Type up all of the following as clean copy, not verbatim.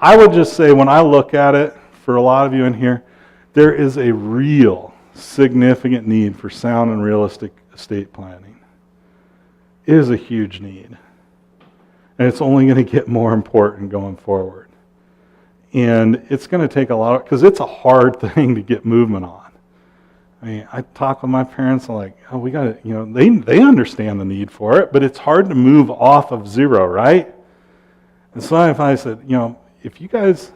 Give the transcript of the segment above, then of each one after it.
I would just say when I look at it, for a lot of you in here, there is a real significant need for sound and realistic estate planning. It is a huge need. And it's only going to get more important going forward. And it's going to take a lot, because it's a hard thing to get movement on. I mean, I talk with my parents, I'm like, oh, we got to, they understand the need for it, but it's hard to move off of zero, right? And so if I said, if you guys,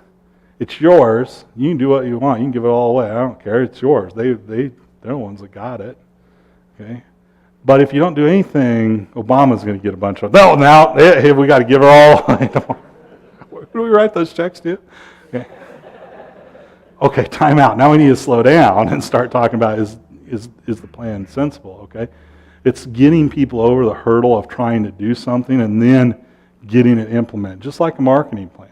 it's yours, you can do what you want, you can give it all away, I don't care, it's yours. They're the ones that got it, okay? But if you don't do anything, Obama's going to get a bunch of, now, hey, we got to give it all. Where do we write those checks to? Okay, time out. Now we need to slow down and start talking about is the plan sensible, okay? It's getting people over the hurdle of trying to do something and then getting it implemented, just like a marketing plan.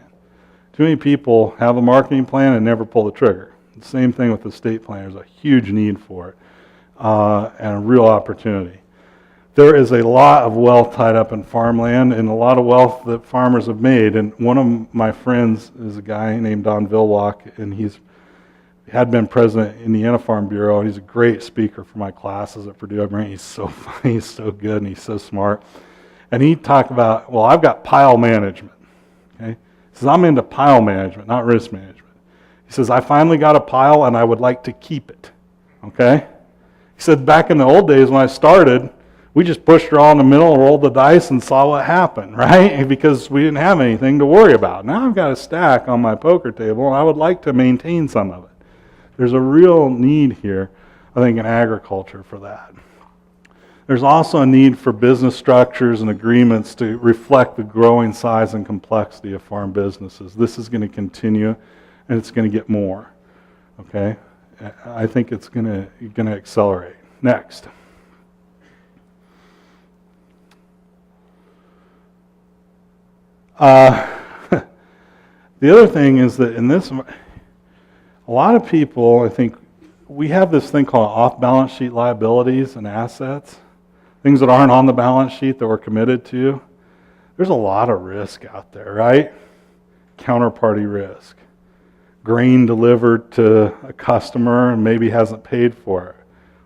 Too many people have a marketing plan and never pull the trigger. The same thing with the estate plan. There's a huge need for it and a real opportunity. There is a lot of wealth tied up in farmland and a lot of wealth that farmers have made. And one of my friends is a guy named Don Vilwalk, and he had been president of Indiana Farm Bureau. He's a great speaker for my classes at Purdue. He's so funny, he's so good, and he's so smart. And he talked about, well, I've got pile management. Okay? He says, I'm into pile management, not risk management. He says, I finally got a pile and I would like to keep it. Okay? He said, back in the old days when I started, we just pushed her all in the middle, rolled the dice, and saw what happened, right? Because we didn't have anything to worry about. Now I've got a stack on my poker table, and I would like to maintain some of it. There's a real need here, I think, in agriculture for that. There's also a need for business structures and agreements to reflect the growing size and complexity of farm businesses. This is going to continue, and it's going to get more. Okay? I think it's going to accelerate. Next. The other thing is that in this, a lot of people, I think, we have this thing called off-balance sheet liabilities and assets, things that aren't on the balance sheet that we're committed to. There's a lot of risk out there, right? Counterparty risk. Grain delivered to a customer and maybe hasn't paid for it.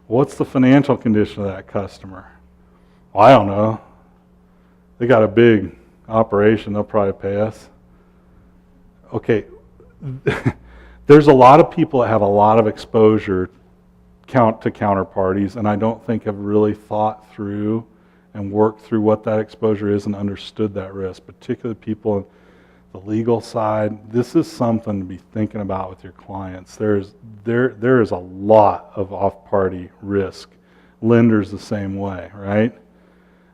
What's the financial condition of that customer? Well, I don't know. They got a big operation, they'll probably pay us. Okay, there's a lot of people that have a lot of exposure to counterparties, and I don't think have really thought through and worked through what that exposure is and understood that risk, particularly people on the legal side. This is something to be thinking about with your clients. There is a lot of off-party risk. Lenders the same way, right?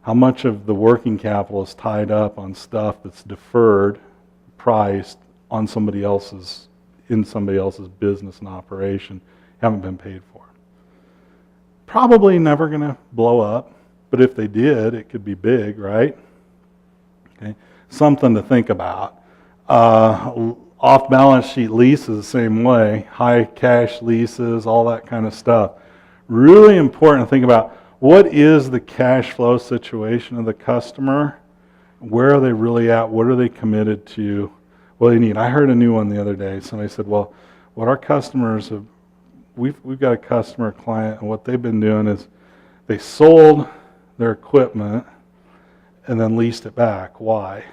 How much of the working capital is tied up on stuff that's deferred, priced on somebody else's, in somebody else's business and operation, haven't been paid for. Probably never going to blow up, but if they did, it could be big, right? Okay, something to think about. Off-balance sheet leases the same way, high cash leases, all that kind of stuff. Really important to think about. What is the cash flow situation of the customer? Where are they really at? What are they committed to? What do they need? I heard a new one the other day. Somebody said, well, what our customers have, we've got a customer client, and what they've been doing is they sold their equipment and then leased it back. Why?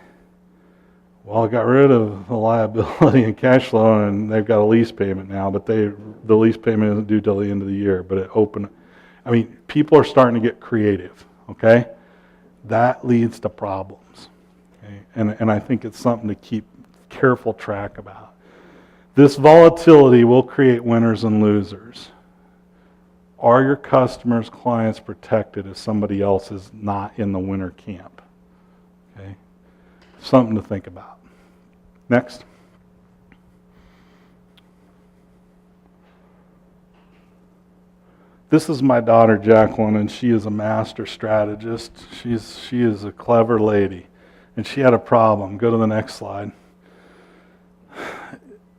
Well, got rid of the liability and cash flow, and they've got a lease payment now, but the lease payment isn't due till the end of the year, but it opened. I mean, people are starting to get creative, okay? That leads to problems, okay? And I think it's something to keep careful track about. This volatility will create winners and losers. Are your customers, clients protected if somebody else is not in the winner camp? Okay? Something to think about. Next. This is my daughter, Jacqueline, and she is a master strategist. She is a clever lady, and she had a problem. Go to the next slide.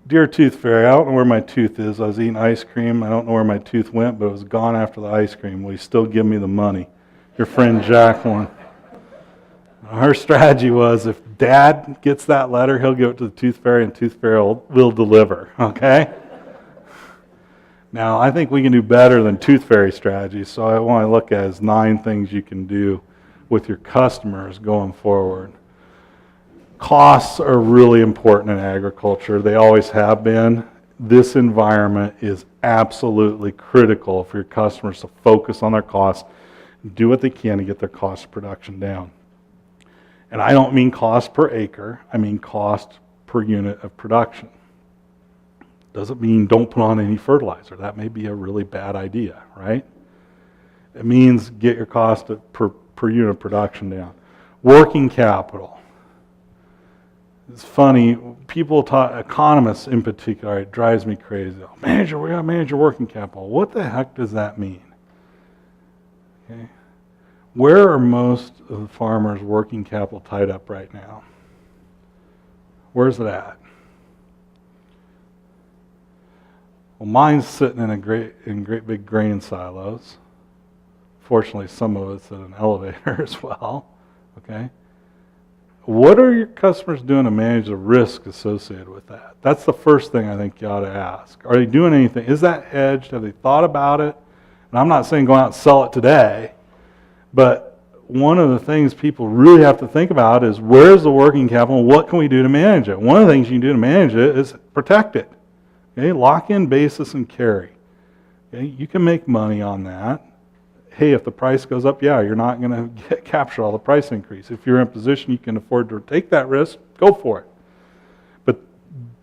Dear Tooth Fairy, I don't know where my tooth is. I was eating ice cream. I don't know where my tooth went, but it was gone after the ice cream. Will you still give me the money? Your friend, Jacqueline. Her strategy was, if Dad gets that letter, he'll give it to the Tooth Fairy, and Tooth Fairy will deliver, okay? Now, I think we can do better than Tooth Fairy strategies, so I want to look at as 9 things you can do with your customers going forward. Costs are really important in agriculture. They always have been. This environment is absolutely critical for your customers to focus on their costs, do what they can to get their cost of production down. And I don't mean cost per acre, I mean cost per unit of production. Doesn't mean don't put on any fertilizer. That may be a really bad idea, right? It means get your cost per unit of production down. Working capital. It's funny, people talk, economists in particular, it drives me crazy. Oh, manager, we gotta manage your working capital. What the heck does that mean? Okay. Where are most of the farmers' working capital tied up right now? Where's it at? Well, mine's sitting in great big grain silos. Fortunately, some of it's in an elevator as well. Okay. What are your customers doing to manage the risk associated with that? That's the first thing I think you ought to ask. Are they doing anything? Is that hedged? Have they thought about it? And I'm not saying go out and sell it today, but one of the things people really have to think about is where's the working capital and what can we do to manage it? One of the things you can do to manage it is protect it. Okay? Lock in basis and carry. Okay? You can make money on that. Hey, if the price goes up, yeah, you're not going to capture all the price increase. If you're in a position you can afford to take that risk, go for it. But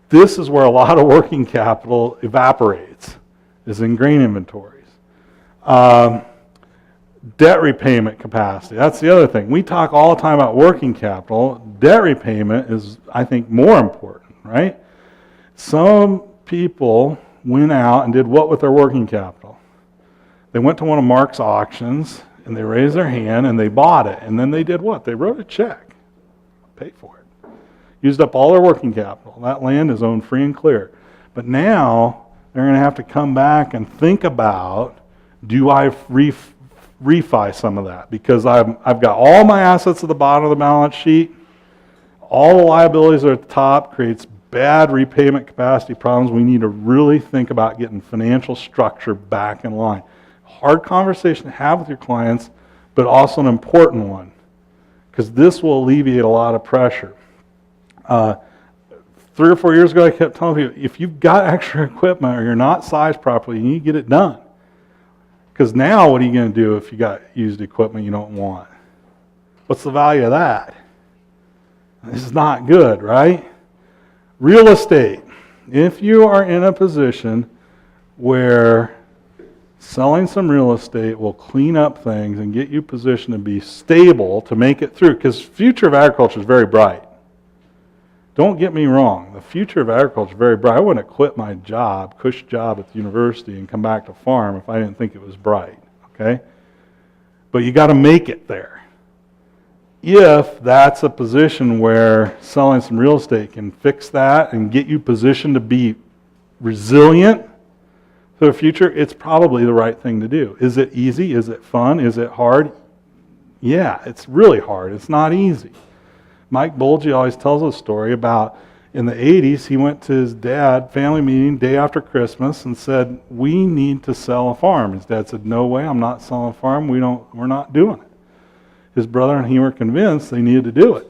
this is where a lot of working capital evaporates, is in grain inventories. Debt repayment capacity, that's the other thing. We talk all the time about working capital. Debt repayment is, I think, more important, right? Some people went out and did what with their working capital? They went to one of Mark's auctions, and they raised their hand, and they bought it. And then they did what? They wrote a check. Paid for it. Used up all their working capital. That land is owned free and clear. But now, they're going to have to come back and think about, do I refi some of that? Because I've got all my assets at the bottom of the balance sheet. All the liabilities are at the top. Creates bad repayment capacity problems. We need to really think about getting financial structure back in line. Hard conversation to have with your clients, but also an important one, because this will alleviate a lot of pressure. 3 or 4 years ago, I kept telling people, if you've got extra equipment or you're not sized properly, you need to get it done. Because now, what are you going to do if you got used equipment you don't want? What's the value of that? This is not good, right? Real estate. If you are in a position where selling some real estate will clean up things and get you positioned to be stable to make it through, because the future of agriculture is very bright. Don't get me wrong. The future of agriculture is very bright. I wouldn't have quit my job, cush job at the university, and come back to farm if I didn't think it was bright. Okay? But you got to make it there. If that's a position where selling some real estate can fix that and get you positioned to be resilient for the future, it's probably the right thing to do. Is it easy? Is it fun? Is it hard? Yeah, it's really hard. It's not easy. Mike Bulgy always tells a story about in the 80s, he went to his dad, family meeting, day after Christmas, and said, we need to sell a farm. His dad said, no way, I'm not selling a farm. We're not doing it. His brother and he were convinced they needed to do it.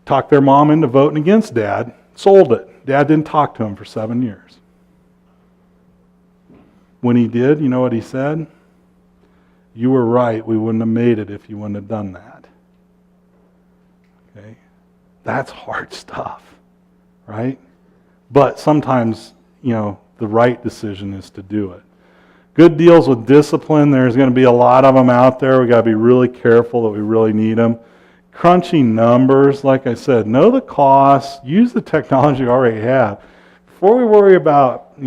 Talked their mom into voting against Dad, sold it. Dad didn't talk to him for 7 years. When he did, you know what he said? You were right, we wouldn't have made it if you wouldn't have done that. Okay? That's hard stuff, right? But sometimes, the right decision is to do it. Good deals with discipline, there's going to be a lot of them out there. We've got to be really careful that we really need them. Crunching numbers, like I said, know the costs, use the technology you already have. Before we worry about,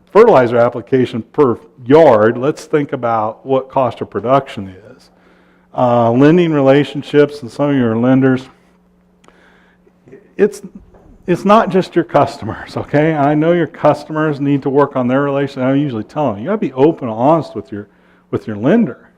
fertilizer application per yard, let's think about what cost of production is. Lending relationships, and some of your lenders, it's not just your customers, okay? I know your customers need to work on their relationship. I usually tell them, you got to be open and honest with your lender.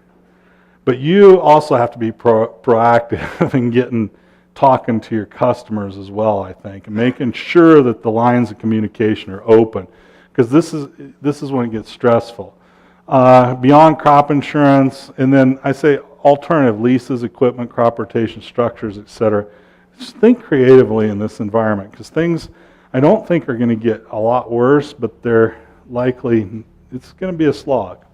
But you also have to be proactive in talking to your customers as well, I think, and making sure that the lines of communication are open, because this is when it gets stressful. Beyond crop insurance, and then I say alternative leases, equipment, crop rotation structures, etc. Just think creatively in this environment, because things I don't think are going to get a lot worse, but they're likely, it's going to be a slog.